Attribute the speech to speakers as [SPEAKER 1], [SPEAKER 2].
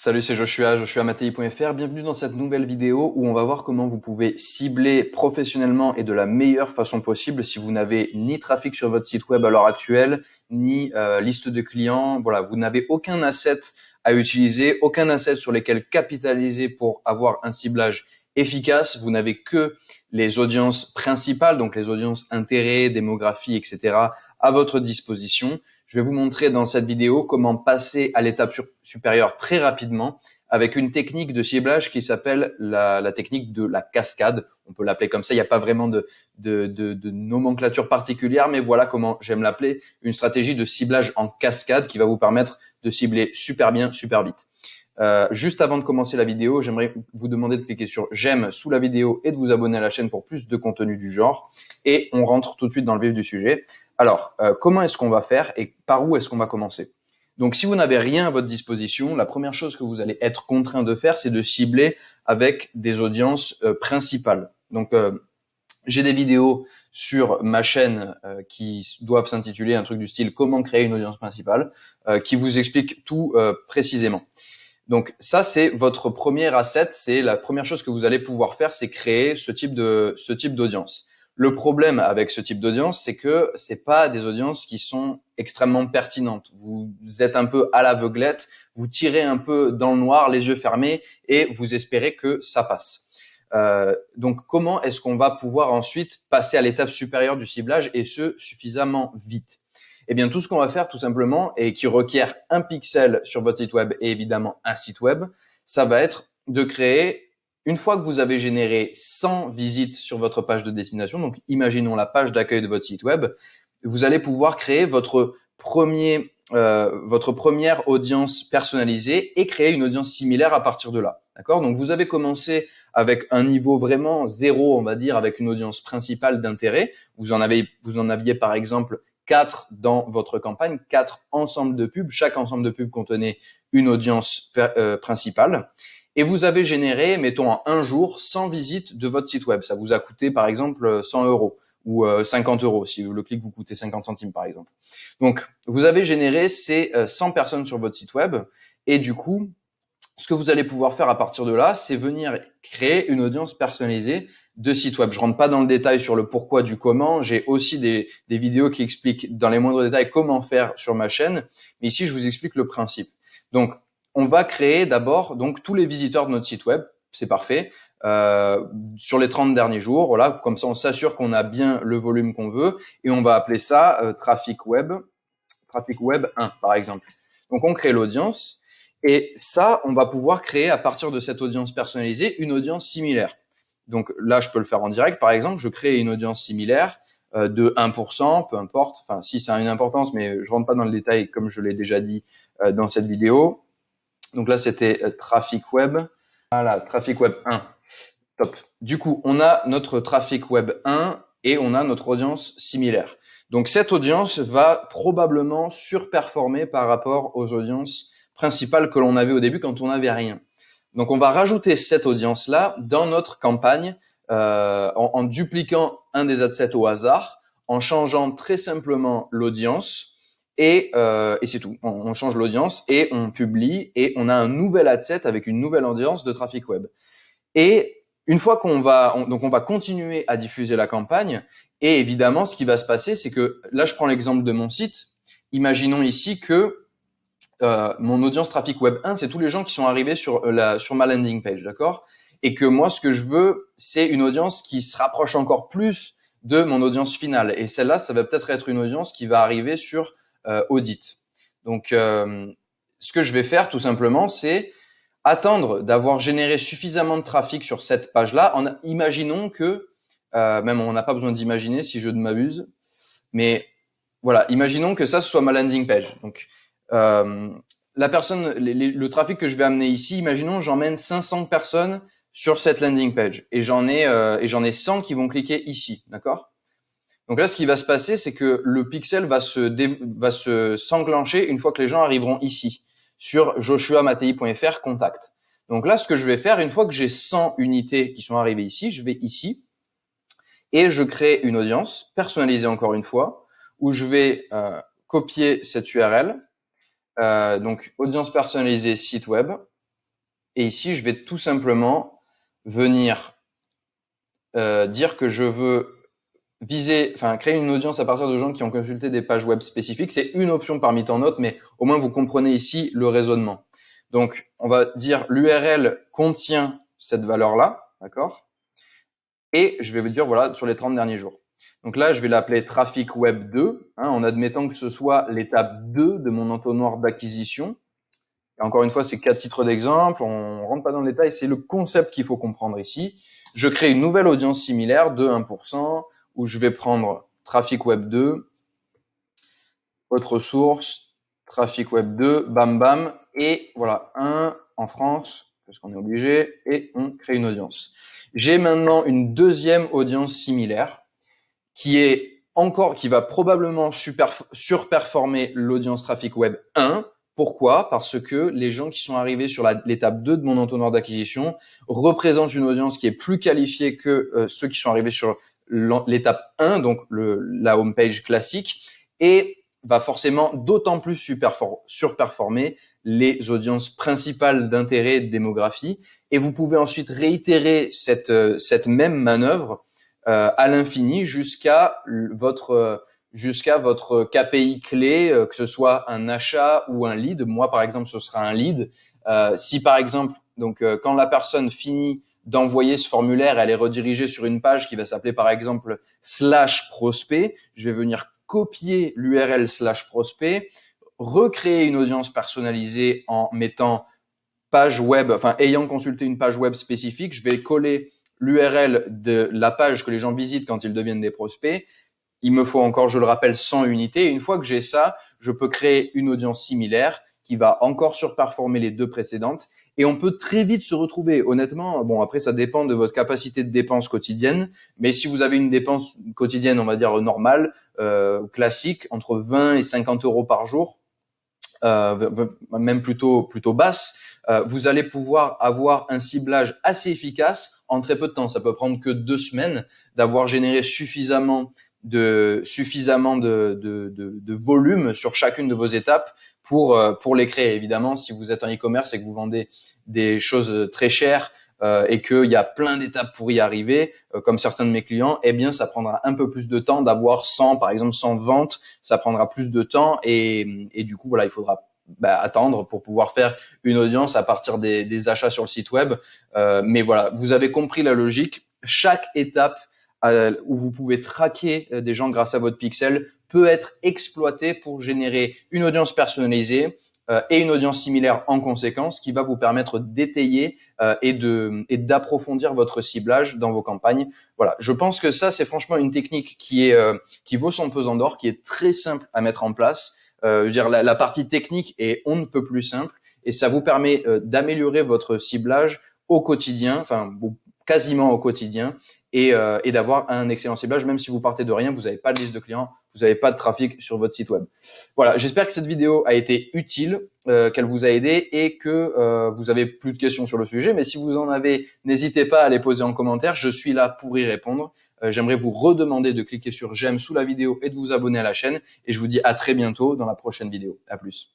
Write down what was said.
[SPEAKER 1] Salut, c'est Joshua, Bienvenue dans cette nouvelle vidéo où on va voir comment vous pouvez cibler professionnellement et de la meilleure façon possible si vous n'avez ni trafic sur votre site web à l'heure actuelle, ni liste de clients. Voilà, vous n'avez aucun asset à utiliser, aucun asset sur lesquels capitaliser pour avoir un ciblage efficace. Vous n'avez que les audiences principales, donc les audiences intérêts, démographie, etc. à votre disposition. Je vais vous montrer dans cette vidéo comment passer à l'étape supérieure très rapidement avec une technique de ciblage qui s'appelle la technique de la cascade. On peut l'appeler comme ça, il n'y a pas vraiment de nomenclature particulière, mais voilà comment j'aime l'appeler, une stratégie de ciblage en cascade qui va vous permettre de cibler super bien, super vite. Juste avant de commencer la vidéo, j'aimerais vous demander de cliquer sur j'aime sous la vidéo et de vous abonner à la chaîne pour plus de contenu du genre. Et on rentre tout de suite dans le vif du sujet. Alors, comment est-ce qu'on va faire et par où est-ce qu'on va commencer? Donc, si vous n'avez rien à votre disposition, la première chose que vous allez être contraint de faire, c'est de cibler avec des audiences principales. Donc, j'ai des vidéos sur ma chaîne qui doivent s'intituler un truc du style «Comment créer une audience principale» qui vous explique tout précisément. Donc ça, c'est votre premier asset, c'est la première chose que vous allez pouvoir faire, c'est créer ce type d'audience. Le problème avec ce type d'audience, c'est que c'est pas des audiences qui sont extrêmement pertinentes. Vous êtes un peu à l'aveuglette, vous tirez un peu dans le noir, les yeux fermés, et vous espérez que ça passe. Donc comment est-ce qu'on va pouvoir ensuite passer à l'étape supérieure du ciblage et ce suffisamment vite? Eh bien, tout ce qu'on va faire tout simplement et qui requiert un pixel sur votre site web et évidemment un site web, ça va être de créer, une fois que vous avez généré 100 visites sur votre page de destination, donc imaginons la page d'accueil de votre site web, vous allez pouvoir créer votre première audience personnalisée et créer une audience similaire à partir de là. D'accord? Donc, vous avez commencé avec un niveau vraiment zéro, on va dire, avec une audience principale d'intérêt. Vous en aviez par exemple 4 dans votre campagne, 4 ensembles de pubs. Chaque ensemble de pubs contenait une audience principale. Et vous avez généré, mettons en un jour, 100 visites de votre site web. Ça vous a coûté par exemple 100 euros ou 50 euros si le clic vous coûtait 50 centimes par exemple. Donc, vous avez généré ces 100 personnes sur votre site web et du coup, ce que vous allez pouvoir faire à partir de là, c'est venir créer une audience personnalisée de site web. Je rentre pas dans le détail sur le pourquoi du comment. J'ai aussi des vidéos qui expliquent dans les moindres détails comment faire sur ma chaîne. Mais ici, je vous explique le principe. Donc, on va créer d'abord donc tous les visiteurs de notre site web. C'est parfait. Sur les 30 derniers jours, voilà, comme ça, on s'assure qu'on a bien le volume qu'on veut et on va appeler ça trafic web 1, par exemple. Donc, on crée l'audience. Et ça, on va pouvoir créer à partir de cette audience personnalisée une audience similaire. Donc là, je peux le faire en direct. Par exemple, je crée une audience similaire de 1%, peu importe. Enfin, si ça a une importance, mais je rentre pas dans le détail comme je l'ai déjà dit dans cette vidéo. Donc là, c'était trafic web. Voilà, trafic web 1. Top. Du coup, on a notre trafic web 1 et on a notre audience similaire. Donc cette audience va probablement surperformer par rapport aux audiences principales que l'on avait au début quand on n'avait rien. Donc on va rajouter cette audience-là dans notre campagne en dupliquant un des adsets au hasard, en changeant très simplement l'audience et c'est tout. On change l'audience et on publie et on a un nouvel adset avec une nouvelle audience de trafic web. Et une fois qu'on va, donc on va continuer à diffuser la campagne. Et évidemment, ce qui va se passer, c'est que là, je prends l'exemple de mon site. Imaginons ici que mon audience trafic web 1, c'est tous les gens qui sont arrivés sur ma landing page, d'accord? Et que moi, ce que je veux, c'est une audience qui se rapproche encore plus de mon audience finale. Et celle-là, ça va peut-être être une audience qui va arriver sur audit. Donc, ce que je vais faire, tout simplement, c'est attendre d'avoir généré suffisamment de trafic sur cette page-là. Imaginons que, même on n'a pas besoin d'imaginer si je ne m'abuse, mais voilà, imaginons que ça ce soit ma landing page. Donc, la personne, le trafic que je vais amener ici, imaginons j'emmène 500 personnes sur cette landing page et j'en ai 100 qui vont cliquer ici, d'accord? Donc là, ce qui va se passer, c'est que le pixel va s'enclencher une fois que les gens arriveront ici, sur joshuamatei.fr contact. Donc là, ce que je vais faire, une fois que j'ai 100 unités qui sont arrivées ici, je vais ici et je crée une audience personnalisée encore une fois, où je vais copier cette URL, donc audience personnalisée site web, Et ici, je vais tout simplement venir dire que je veux créer une audience à partir de gens qui ont consulté des pages web spécifiques. C'est une option parmi tant d'autres, mais au moins vous comprenez ici le raisonnement. Donc, on va dire l'URL contient cette valeur-là, d'accord? Et je vais vous dire, voilà, sur les 30 derniers jours. Donc là, je vais l'appeler trafic web 2, en admettant que ce soit l'étape 2 de mon entonnoir d'acquisition. Et encore une fois, c'est qu'à titre d'exemple, on rentre pas dans le détail, c'est le concept qu'il faut comprendre ici. Je crée une nouvelle audience similaire de 1%, où je vais prendre trafic web 2, autre source, trafic web 2, bam bam, et voilà, 1 en France, parce qu'on est obligé, et on crée une audience. J'ai maintenant une deuxième audience similaire, qui va probablement surperformer l'audience trafic web 1. Pourquoi? Parce que les gens qui sont arrivés sur l'étape 2 de mon entonnoir d'acquisition représentent une audience qui est plus qualifiée que ceux qui sont arrivés sur l'étape 1, donc la homepage classique, et va forcément d'autant plus surperformer les audiences principales d'intérêt et de démographie. Et vous pouvez ensuite réitérer cette même manœuvre à l'infini jusqu'à votre KPI clé, que ce soit un achat ou un lead. Moi, par exemple, ce sera un lead. Si par exemple, quand la personne finit d'envoyer ce formulaire, elle est redirigée sur une page qui va s'appeler par exemple /prospect. Je vais venir copier l'URL /prospect, recréer une audience personnalisée en mettant page web, ayant consulté une page web spécifique, je vais coller l'URL de la page que les gens visitent quand ils deviennent des prospects. Il me faut encore, je le rappelle, 100 unités. Et une fois que j'ai ça, je peux créer une audience similaire qui va encore surperformer les deux précédentes. Et on peut très vite se retrouver. Honnêtement, bon, après, ça dépend de votre capacité de dépense quotidienne. Mais si vous avez une dépense quotidienne, on va dire normale, classique, entre 20 et 50 euros par jour, même plutôt basse, vous allez pouvoir avoir un ciblage assez efficace en très peu de temps. Ça peut prendre que 2 semaines d'avoir généré suffisamment de volume sur chacune de vos étapes pour les créer. Évidemment, si vous êtes en e-commerce et que vous vendez des choses très chères et qu'il y a plein d'étapes pour y arriver, comme certains de mes clients, eh bien, ça prendra un peu plus de temps d'avoir 100, par exemple, 100 ventes. Ça prendra plus de temps et du coup, voilà, il faudra attendre pour pouvoir faire une audience à partir des achats sur le site web. Mais voilà, vous avez compris la logique. Chaque étape où vous pouvez traquer des gens grâce à votre pixel peut être exploitée pour générer une audience personnalisée et une audience similaire en conséquence, qui va vous permettre d'étayer et d'approfondir votre ciblage dans vos campagnes. Voilà, je pense que ça, c'est franchement une technique qui vaut son pesant d'or, qui est très simple à mettre en place. Je veux dire, la partie technique est on ne peut plus simple, et ça vous permet d'améliorer votre ciblage au quotidien, quasiment au quotidien, et d'avoir un excellent ciblage. Même si vous partez de rien, vous n'avez pas de liste de clients, vous n'avez pas de trafic sur votre site web. Voilà, j'espère que cette vidéo a été utile, qu'elle vous a aidé et que vous avez plus de questions sur le sujet. Mais si vous en avez, n'hésitez pas à les poser en commentaire. Je suis là pour y répondre. J'aimerais vous redemander de cliquer sur j'aime sous la vidéo et de vous abonner à la chaîne. Et je vous dis à très bientôt dans la prochaine vidéo. À plus.